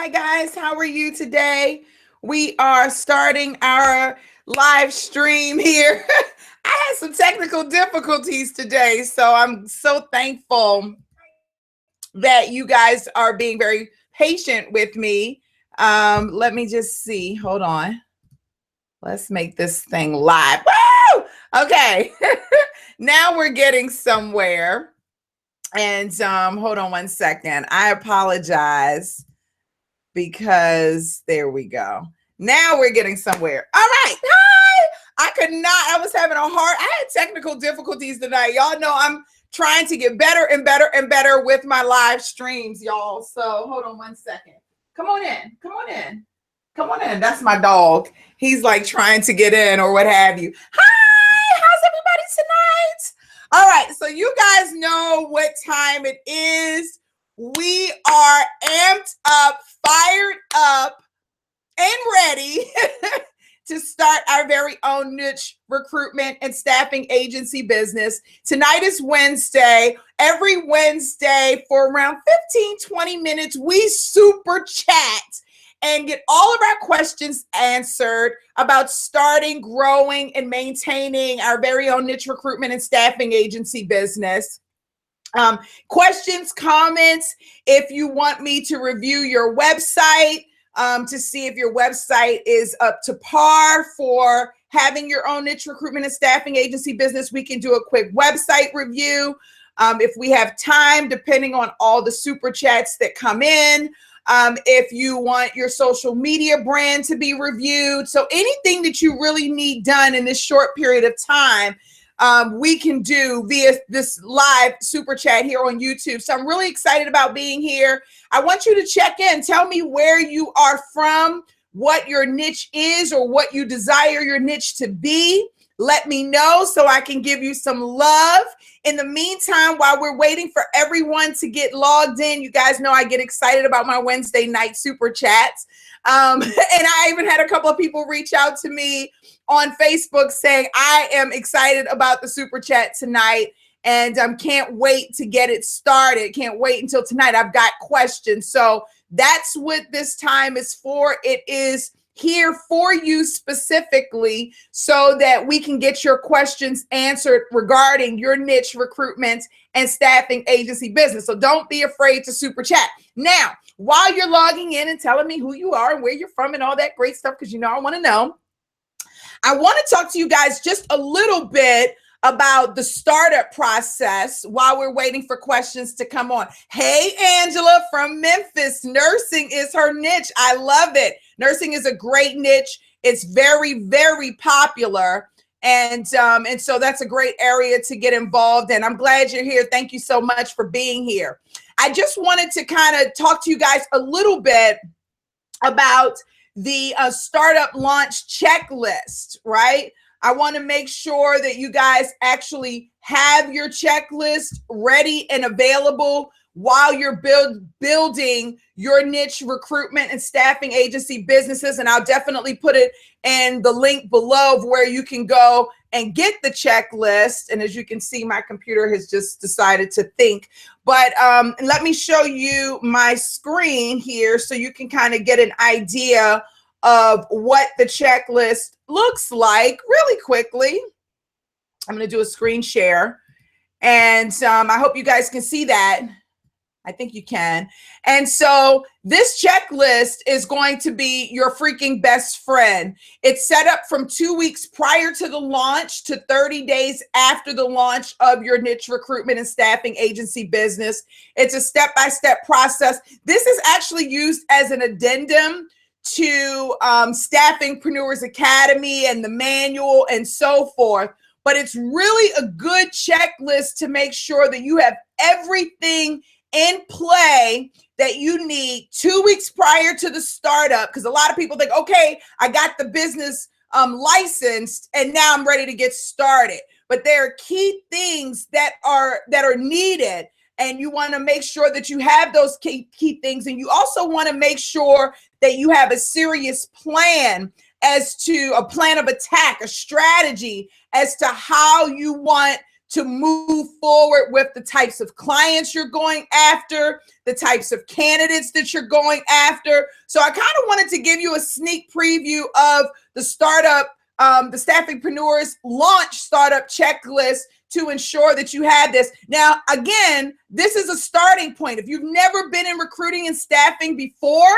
Hi, guys. How are you today? We are starting our live stream here. I had some technical difficulties today, so I'm so thankful that you guys are being very patient with me. Let me just see. Hold on. Let's make this thing live. Woo! Okay. Now we're getting somewhere. And hold on one second. I apologize because there we go. Now we're getting somewhere. All right. Hi. I was having I had technical difficulties tonight. Y'all know I'm trying to get better and better and better with my live streams, y'all. So hold on one second. Come on in. Come on in. Come on in. That's my dog. He's like trying to get in or what have you. Hi. How's everybody tonight? All right. So you guys know what time it is. We are amped up, fired up, and ready to start our very own niche recruitment and staffing agency business. Tonight is Wednesday. Every Wednesday for around 15-20 minutes, we super chat and get all of our questions answered about starting, growing, and maintaining our very own niche recruitment and staffing agency business. Questions, comments, if you want me to review your website to see if your website is up to par for having your own niche recruitment and staffing agency business, we can do a quick website review. If we have time, depending on all the super chats that come in. If you want your social media brand to be reviewed. So anything that you really need done in this short period of time, we can do via this live super chat here on YouTube. So I'm really excited about being here. I want you to check in. Tell me where you are from, what your niche is, or what you desire your niche to be. Let me know so I can give you some love. In the meantime, while we're waiting for everyone to get logged in, you guys know I get excited about my Wednesday night super chats. And I even had a couple of people reach out to me on Facebook saying, I am excited about the super chat tonight and can't wait to get it started. Can't wait until tonight. I've got questions. So that's what this time is for. It is here for you specifically so that we can get your questions answered regarding your niche recruitment and staffing agency business. So don't be afraid to super chat. Now, while you're logging in and telling me who you are and where you're from and all that great stuff, because you know I want to know, I want to talk to you guys just a little bit about the startup process while we're waiting for questions to come on. Hey, Angela from Memphis. Nursing is her niche. I love it. Nursing is a great niche. It's very, very popular. And so that's a great area to get involved in. I'm glad you're here. Thank you so much for being here. I just wanted to kind of talk to you guys a little bit about the startup launch checklist, right? I want to make sure that you guys actually have your checklist ready and available while you're building your niche recruitment and staffing agency businesses. And I'll definitely put it in the link below of where you can go and get the checklist. And as you can see, my computer has just decided to think. But let me show you my screen here so you can kind of get an idea of what the checklist looks like really quickly. I'm going to do a screen share. And I hope you guys can see that. I think you can. And so this checklist is going to be your freaking best friend. It's set up from 2 weeks prior to the launch to 30 days after the launch of your niche recruitment and staffing agency business. It's a step-by-step process. This is actually used as an addendum to Staffingpreneurs Academy and the manual and so forth. But it's really a good checklist to make sure that you have everything in play that you need 2 weeks prior to the startup. Because a lot of people think, okay, I got the business licensed and now I'm ready to get started. But there are key things that are needed. And you want to make sure that you have those key things. And you also want to make sure that you have a serious plan as to a plan of attack, a strategy as to how you want to move forward with the types of clients you're going after, the types of candidates that you're going after. So I kind of wanted to give you a sneak preview of the the Staffingpreneurs launch startup checklist to ensure that you have this. Now, again, this is a starting point. If you've never been in recruiting and staffing before,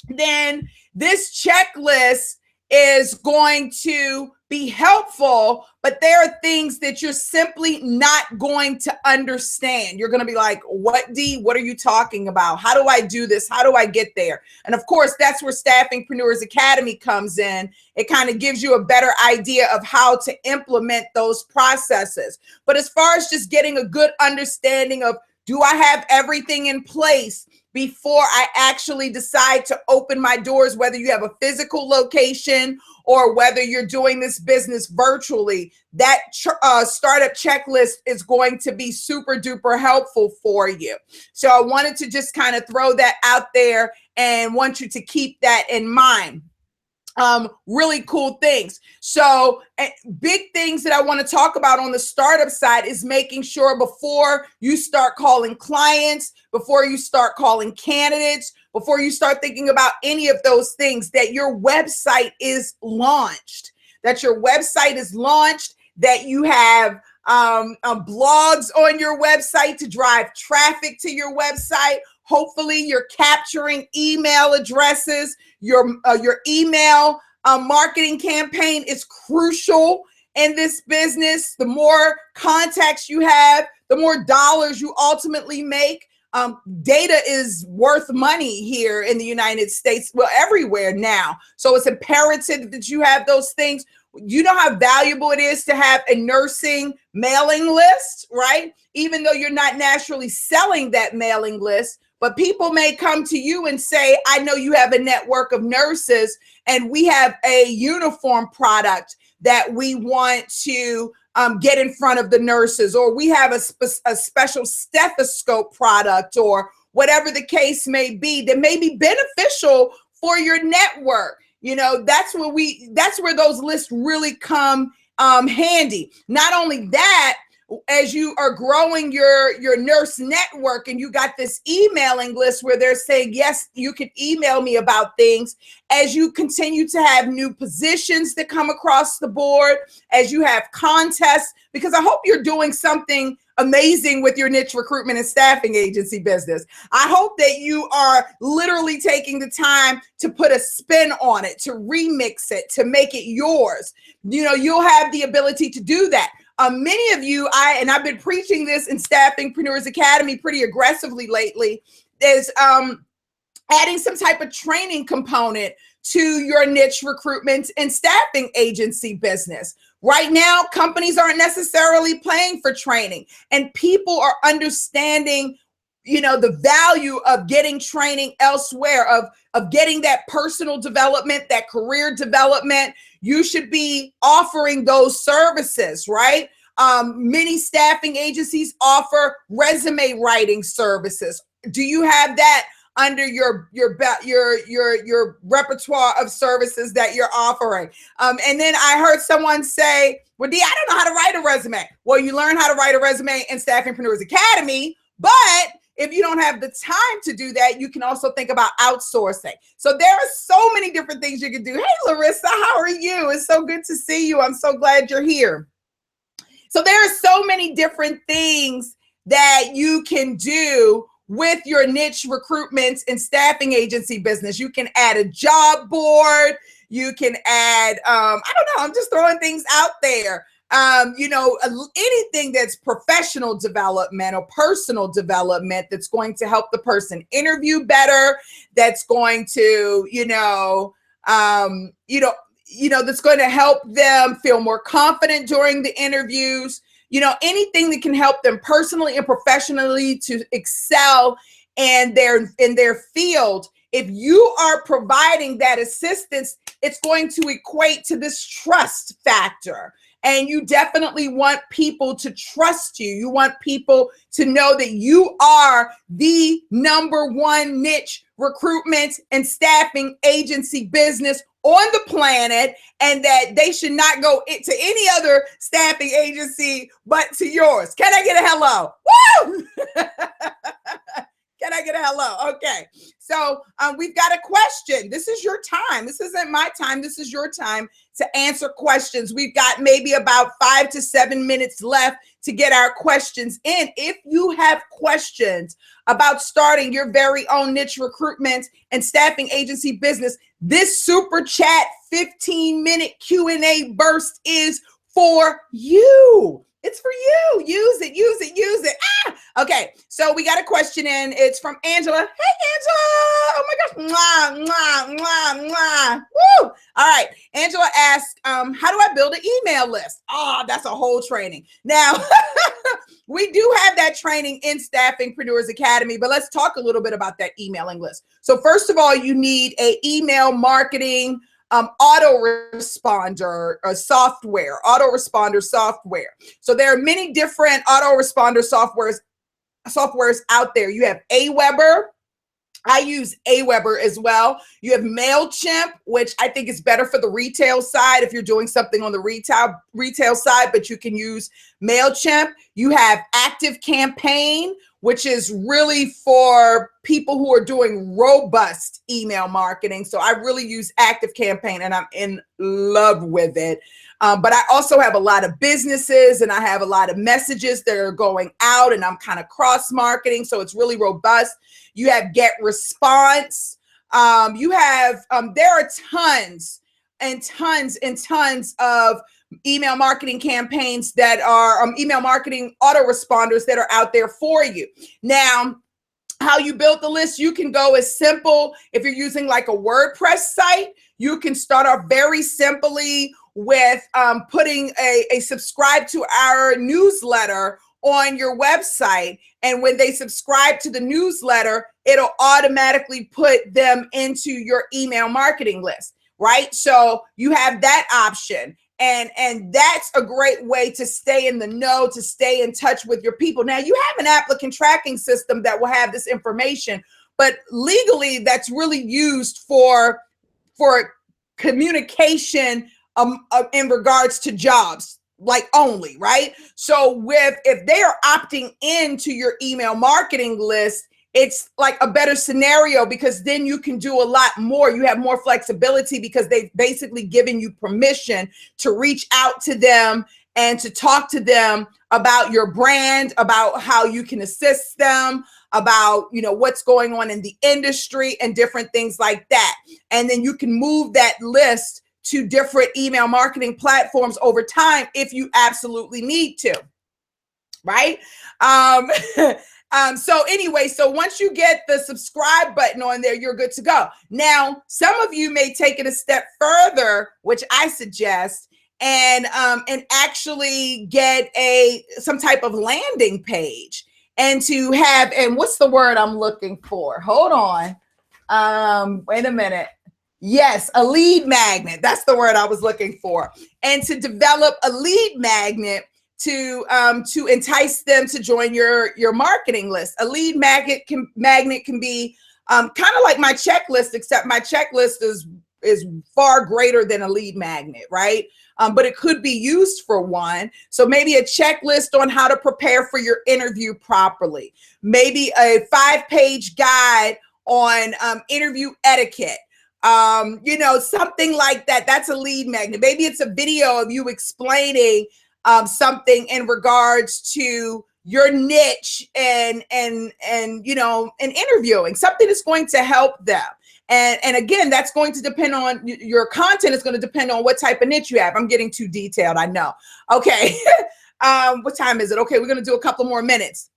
then this checklist is going to be helpful, but there are things that you're simply not going to understand. You're going to be like, what, Dee? What are you talking about? How do I do this? How do I get there? And of course, that's where Staffingpreneurs Academy comes in. It kind of gives you a better idea of how to implement those processes. But as far as just getting a good understanding of, do I have everything in place before I actually decide to open my doors, whether you have a physical location or whether you're doing this business virtually, that startup checklist is going to be super duper helpful for you. So I wanted to just kind of throw that out there and want you to keep that in mind. Really cool things. So big things that I want to talk about on the startup side is making sure before you start calling clients, before you start calling candidates, before you start thinking about any of those things, that your website is launched, that you have blogs on your website to drive traffic to your website. Hopefully you're capturing email addresses. Your email marketing campaign is crucial in this business. The more contacts you have, the more dollars you ultimately make. Data is worth money here in the United States, well, everywhere now. So it's imperative that you have those things. You know how valuable it is to have a nursing mailing list, right? Even though you're not naturally selling that mailing list, but people may come to you and say, I know you have a network of nurses and we have a uniform product that we want to get in front of the nurses, or we have a special stethoscope product, or whatever the case may be that may be beneficial for your network. You know, that's where those lists really come handy. Not only that, as you are growing your nurse network and you got this emailing list where they're saying, yes, you can email me about things, as you continue to have new positions that come across the board, as you have contests, because I hope you're doing something amazing with your niche recruitment and staffing agency business. I hope that you are literally taking the time to put a spin on it, to remix it, to make it yours. You know, you'll have the ability to do that. Many of you, I've been preaching this in Staffingpreneurs Academy pretty aggressively lately, is adding some type of training component to your niche recruitment and staffing agency business. Right now, companies aren't necessarily paying for training, and people are understanding, you know, the value of getting training elsewhere, of getting that personal development, that career development. You should be offering those services, right? Many staffing agencies offer resume writing services. Do you have that under your repertoire of services that you're offering? And then I heard someone say, well, Dee, I don't know how to write a resume. Well, you learn how to write a resume in Staffingpreneurs Academy, but if you don't have the time to do that, you can also think about outsourcing. So there are so many different things you can do. Hey, Larissa, how are you? It's so good to see you. I'm so glad you're here. So there are so many different things that you can do with your niche recruitment and staffing agency business. You can add a job board. You can add, I don't know, I'm just throwing things out there. You know, anything that's professional development or personal development that's going to help the person interview better, that's going to, that's going to help them feel more confident during the interviews. You know, anything that can help them personally and professionally to excel in their field. If you are providing that assistance, it's going to equate to this trust factor. And you definitely want people to trust you. You want people to know that you are the #1 niche recruitment and staffing agency business on the planet, and that they should not go to any other staffing agency but to yours. Can I get a hello? Woo! Can I get a hello? Okay. So we've got a question. This is your time. This isn't my time. This is your time to answer questions. We've got maybe about 5 to 7 minutes left to get our questions in. If you have questions about starting your very own niche recruitment and staffing agency business, this super chat 15-minute Q&A burst is for you. It's for you. Use it, use it, use it. Okay, so we got a question in. It's from Angela. Hey, Angela. Oh my gosh. Mwah, mwah, mwah, mwah. Woo. All right. Angela asked, how do I build an email list? Oh, that's a whole training. Now, we do have that training in Staffingpreneurs Academy, but let's talk a little bit about that emailing list. So first of all, you need a email marketing autoresponder autoresponder software. So there are many different autoresponder softwares out there. You have Aweber. I use Aweber as well. You have MailChimp, which I think is better for the retail side if you're doing something on the retail side, but you can use MailChimp. You have ActiveCampaign, which is really for people who are doing robust email marketing. So I really use ActiveCampaign and I'm in love with it. But I also have a lot of businesses and I have a lot of messages that are going out and I'm kind of cross marketing. So it's really robust. You have GetResponse. There are tons and tons and tons of email marketing campaigns that are email marketing autoresponders that are out there for you. Now, how you build the list, you can go as simple. If you're using like a WordPress site, you can start off very simply with putting a subscribe to our newsletter on your website. And when they subscribe to the newsletter, it'll automatically put them into your email marketing list, right? So you have that option. And that's a great way to stay in the know, to stay in touch with your people. Now, you have an applicant tracking system that will have this information, but legally that's really used for communication in regards to jobs, like only, right? So if they are opting into your email marketing list, it's like a better scenario because then you can do a lot more. You have more flexibility because they've basically given you permission to reach out to them and to talk to them about your brand, about how you can assist them, about, what's going on in the industry and different things like that. And then you can move that list to different email marketing platforms over time if you absolutely need to, right? So once you get the subscribe button on there, you're good to go. Now, some of you may take it a step further, which I suggest, and actually get some type of landing page and to have, and what's the word I'm looking for? Hold on. Wait a minute. Yes, a lead magnet. That's the word I was looking for. And to develop a lead magnet to entice them to join your marketing list. A lead magnet can be kind of like my checklist, except my checklist is far greater than a lead magnet, right? But it could be used for one. So maybe a checklist on how to prepare for your interview properly. Maybe a 5-page guide on interview etiquette. Something like that. That's a lead magnet. Maybe it's a video of you explaining something in regards to your niche and interviewing, something that's going to help them. And again, that's going to depend on your content. Is going to depend on what type of niche you have. I'm getting too detailed, I know. Okay. What time is it? Okay, we're going to do a couple more minutes.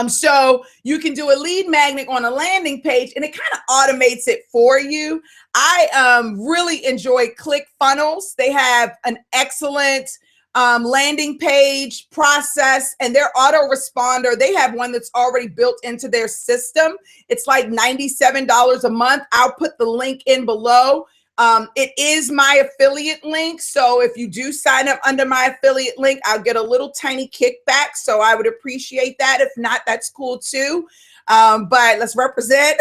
So you can do a lead magnet on a landing page and it kind of automates it for you. I really enjoy ClickFunnels. They have an excellent landing page process, and their autoresponder, they have one that's already built into their system. It's like $97 a month. I'll put the link in below. It is my affiliate link. So if you do sign up under my affiliate link, I'll get a little tiny kickback. So I would appreciate that. If not, that's cool too. But let's represent.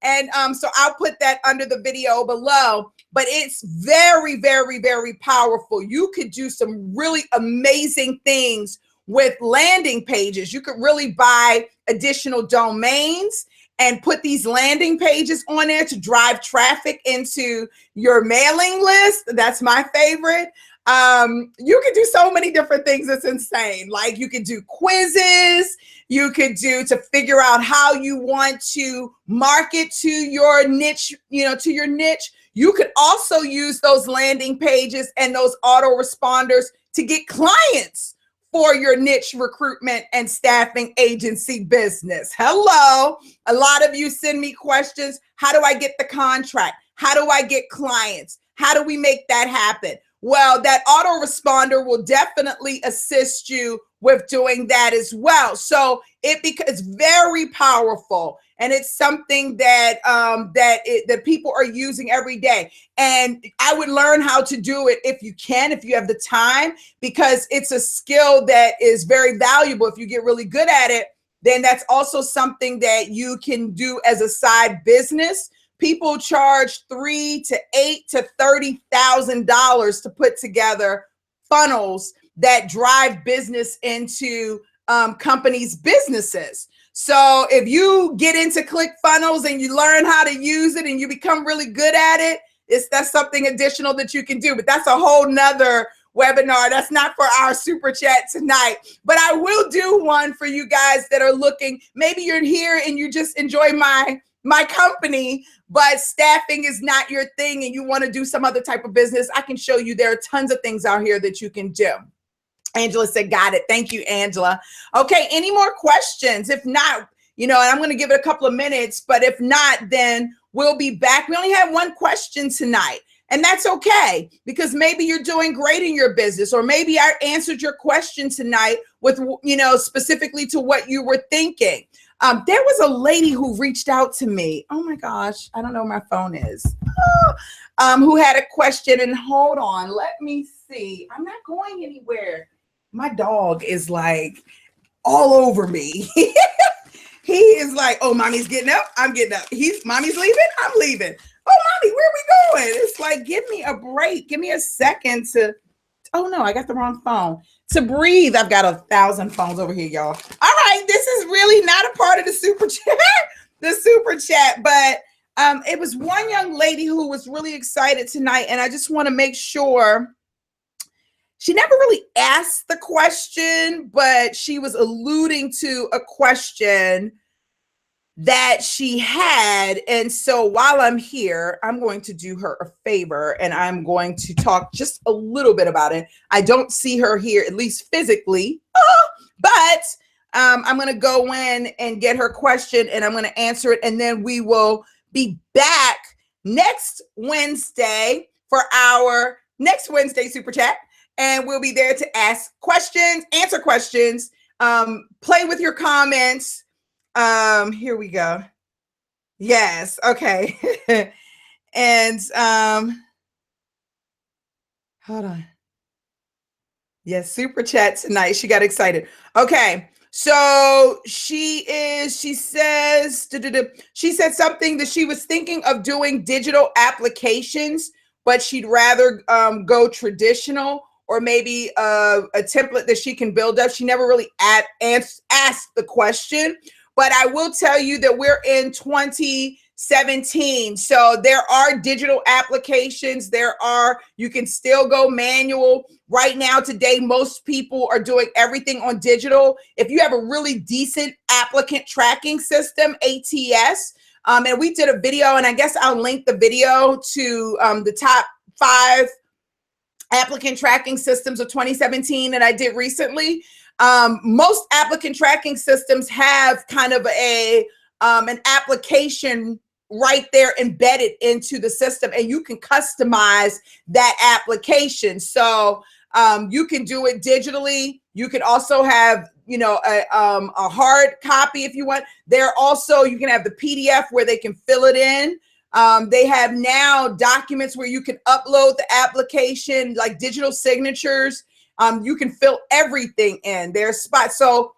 And so I'll put that under the video below. But it's very, very, very powerful. You could do some really amazing things with landing pages. You could really buy additional domains and put these landing pages on there to drive traffic into your mailing list. That's my favorite. You could do so many different things. It's insane. Like you could do quizzes. You could do to figure out how you want to market to your niche, to your niche. You could also use those landing pages and those autoresponders to get clients for your niche recruitment and staffing agency business. Hello. A lot of you send me questions. How do I get the contract? How do I get clients? How do we make that happen? Well, that autoresponder will definitely assist you with doing that as well. So it's very powerful, and it's something that that people are using every day. And I would learn how to do it if you can, if you have the time, because it's a skill that is very valuable. If you get really good at it, then that's also something that you can do as a side business. People charge $3,000 to $8,000 to $30,000 to put together funnels that drive business into companies' businesses. So if you get into ClickFunnels and you learn how to use it and you become really good at it, that's something additional that you can do. But that's a whole nother webinar. That's not for our super chat tonight. But I will do one for you guys that are looking. Maybe you're here and you just enjoy my company, but staffing is not your thing and you want to do some other type of business. I can show you there are tons of things out here that you can do. Angela said, got it. Thank you, Angela. Okay, any more questions? If not, and I'm going to give it a couple of minutes, but if not, then we'll be back. We only have one question tonight, and that's okay, because maybe you're doing great in your business, or maybe I answered your question tonight with, specifically to what you were thinking. There was a lady who reached out to me. Oh my gosh, I don't know where my phone is. Who had a question, and hold on, let me see. I'm not going anywhere. My dog is like all over me. He is like, oh, mommy's getting up. I'm getting up. Mommy's leaving. I'm leaving. Oh, mommy, where are we going? It's like, give me a break. Give me a second oh no, I got the wrong phone. To breathe. I've got 1,000 phones over here, y'all. All right. This is really not a part of the super chat, but it was one young lady who was really excited tonight. And I just want to make sure. She never really asked the question, but she was alluding to a question that she had. And so while I'm here, I'm going to do her a favor and I'm going to talk just a little bit about it. I don't see her here, at least physically, but I'm going to go in and get her question and I'm going to answer it. And then we will be back next Wednesday for our next Wednesday super chat. And we'll be there to ask questions, answer questions, play with your comments. Here we go. Yes. Okay. And hold on. Yes, super chat tonight. She got excited. Okay. So she said something that she was thinking of doing digital applications, but she'd rather go traditional, or maybe a template that she can build up. She never really asked the question, but I will tell you that we're in 2017. So there are digital applications. You can still go manual. Right now, today, most people are doing everything on digital. If you have a really decent applicant tracking system, ATS, and we did a video, and I guess I'll link the video to the top 5 applicant tracking systems of 2017 that I did recently. Most applicant tracking systems have kind of an application right there embedded into the system, and you can customize that application. So you can do it digitally. You can also have, a hard copy if you want. You can have the PDF where they can fill it in. They have now documents where you can upload the application, like digital signatures. You can fill everything in. There's spots. So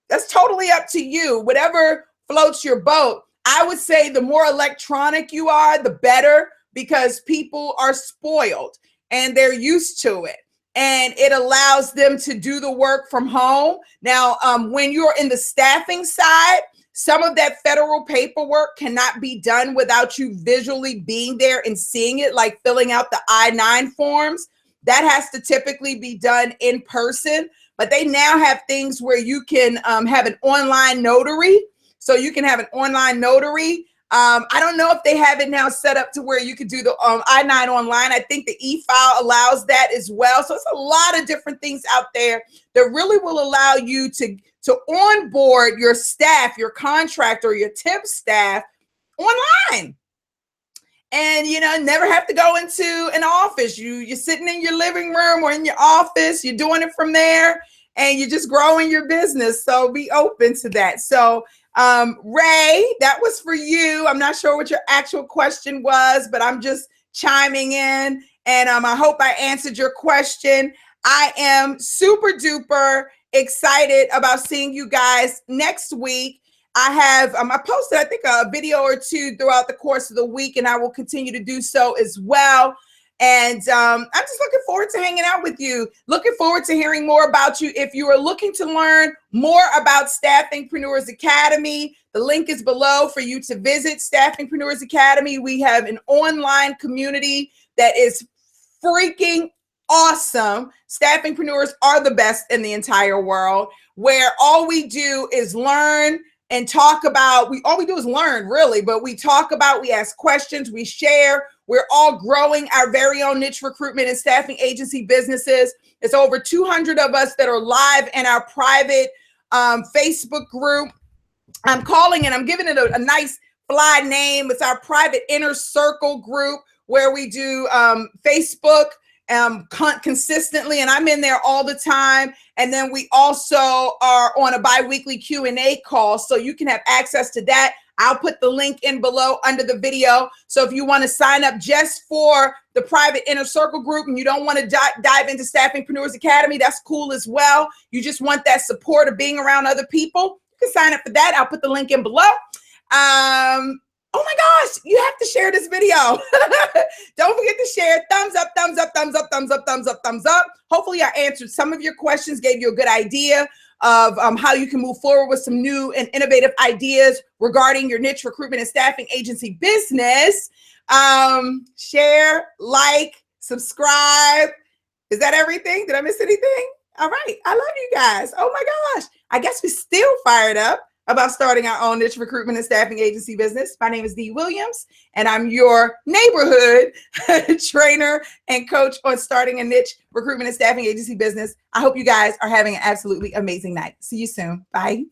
that's totally up to you. Whatever floats your boat. I would say the more electronic you are, the better, because people are spoiled and they're used to it. And it allows them to do the work from home. Now, when you're in the staffing side, some of that federal paperwork cannot be done without you visually being there and seeing it, like filling out the I-9 forms. That has to typically be done in person. But they now have things where you can have an online notary. So you can have an online notary. I don't know if they have it now set up to where you could do the I-9 online. I think the e-file allows that as well. So it's a lot of different things out there that really will allow you to onboard your staff, your contractor, your temp staff online. And, you know, never have to go into an office. You're sitting in your living room or in your office. You're doing it from there and you're just growing your business. So be open to that. So Ray, that was for you. I'm not sure what your actual question was, but I'm just chiming in. And I hope I answered your question. I am super duper excited about seeing you guys next week. I have, I posted, I think, a video or two throughout the course of the week, and I will continue to do so as well. And I'm just looking forward to hanging out with you. Looking forward to hearing more about you. If you are looking to learn more about Staffingpreneurs Academy, the link is below for you to visit Staffingpreneurs Academy. We have an online community that is freaking awesome. Staffingpreneurs are the best in the entire world, where all we do is learn and talk about, all we do is learn, really, but we talk about, we ask questions, we share. We're all growing our very own niche recruitment and staffing agency businesses. It's over 200 of us that are live in our private Facebook group. I'm calling it, I'm giving it a nice fly name. It's our private inner circle group where we do Facebook consistently, and I'm in there all the time. And then we also are on a bi-weekly Q&A call, so you can have access to that. I'll put the link in below under the video. So if you want to sign up just for the private inner circle group and you don't want to dive into Staffingpreneurs Academy, that's cool as well. You just want that support of being around other people, you can sign up for that. I'll put the link in below. Oh my gosh, you have to share this video. Don't forget to share. Thumbs up, thumbs up, thumbs up, thumbs up, thumbs up, thumbs up. Hopefully I answered some of your questions, gave you a good idea of how you can move forward with some new and innovative ideas regarding your niche recruitment and staffing agency business. Share, like, subscribe. Is that everything? Did I miss anything? All right. I love you guys. Oh my gosh. I guess we're still fired up about starting our own niche recruitment and staffing agency business. My name is Dee Williams, and I'm your neighborhood trainer and coach on starting a niche recruitment and staffing agency business. I hope you guys are having an absolutely amazing night. See you soon. Bye.